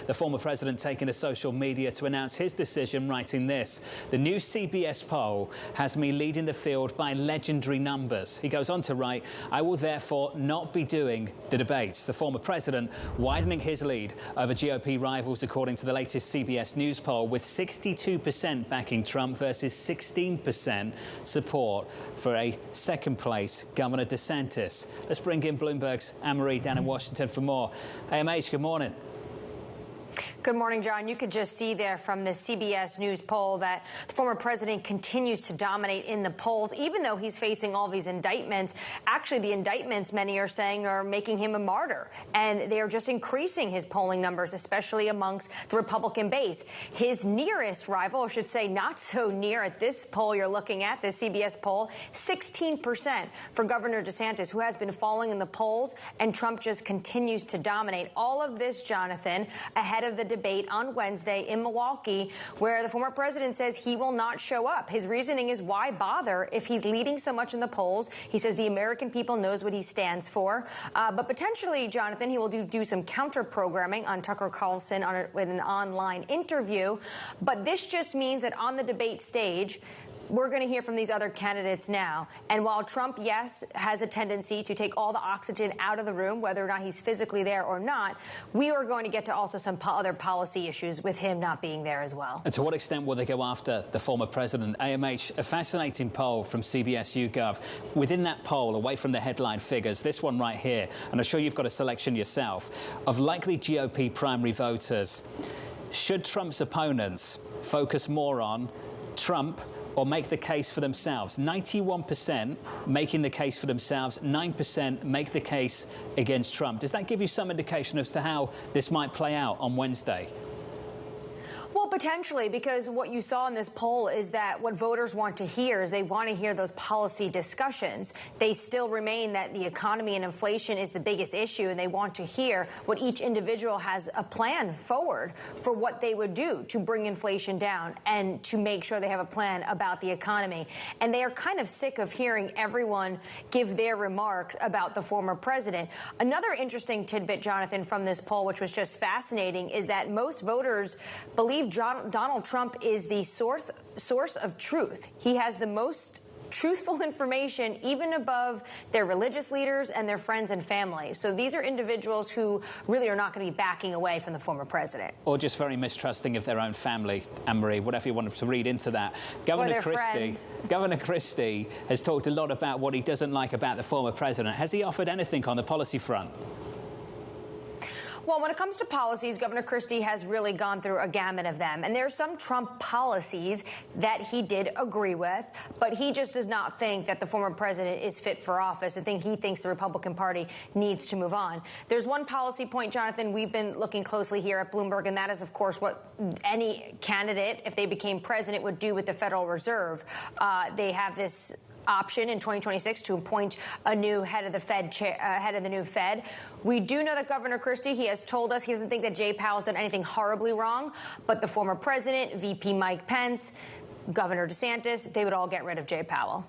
The former president taking to social media to announce his decision, writing this: "The new CBS poll has me leading the field by legendary numbers." He goes on to write, "I will therefore not be doing the debates." The former president widening his lead over GOP rivals, according to the latest CBS News poll, with 62% backing Trump versus 16% support for a second-place Governor DeSantis. Let's bring in Bloomberg's Annmarie down in Washington for more. AMH, good morning. Good morning, John. You could just see there from the CBS News poll that the former president continues to dominate in the polls, even though he's facing all these indictments. Actually, the indictments, many are saying, are making him a martyr, and they are just increasing his polling numbers, especially amongst the Republican base. His nearest rival, or should say not so near at this poll you're looking at, the CBS poll, 16% for Governor DeSantis, who has been falling in the polls, and Trump just continues to dominate. All of this, Jonathan, ahead of the debate on Wednesday in Milwaukee, where the former president says he will not show up. His reasoning is, why bother if he's leading so much in the polls? He says the American people knows what he stands for. But potentially, Jonathan, he will do some counter-programming on Tucker Carlson with an online interview. But this just means that on the debate stage, we're going to hear from these other candidates now. And while Trump, yes, has a tendency to take all the oxygen out of the room, whether or not he's physically there or not, we are going to get to also some other policy issues with him not being there as well. And to what extent will they go after the former president? AMH, a fascinating poll from CBS YouGov. Within that poll, away from the headline figures, this one right here, and I'm sure you've got a selection yourself, of likely GOP primary voters. Should Trump's opponents focus more on Trump or make the case for themselves? 91% making the case for themselves, 9% make the case against Trump. Does that give you some indication as to how this might play out on Wednesday? Well, potentially, because what you saw in this poll is that what voters want to hear is they want to hear those policy discussions. They still remain that the economy and inflation is the biggest issue, and they want to hear what each individual has a plan forward for what they would do to bring inflation down and to make sure they have a plan about the economy. And they are kind of sick of hearing everyone give their remarks about the former president. Another interesting tidbit, Jonathan, from this poll, which was just fascinating, is that most voters believe Donald Trump is the source of truth. He has the most truthful information, even above their religious leaders and their friends and family. So these are individuals who really are not going to be backing away from the former president. Or just very mistrusting of their own family, Annmarie, whatever you want to read into that. Governor Christie has talked a lot about what he doesn't like about the former president. Has he offered anything on the policy front? Well, when it comes to policies, Governor Christie has really gone through a gamut of them. And there are some Trump policies that he did agree with, but he just does not think that the former president is fit for office. He thinks the Republican Party needs to move on. There's one policy point, Jonathan, we've been looking closely here at Bloomberg, and that is, of course, what any candidate, if they became president, would do with the Federal Reserve. They have this option in 2026 to appoint a new head of the Fed, head of the new Fed. We do know that Governor Christie, he has told us he doesn't think that Jay Powell's done anything horribly wrong, but the former president, VP Mike Pence, Governor DeSantis, they would all get rid of Jay Powell.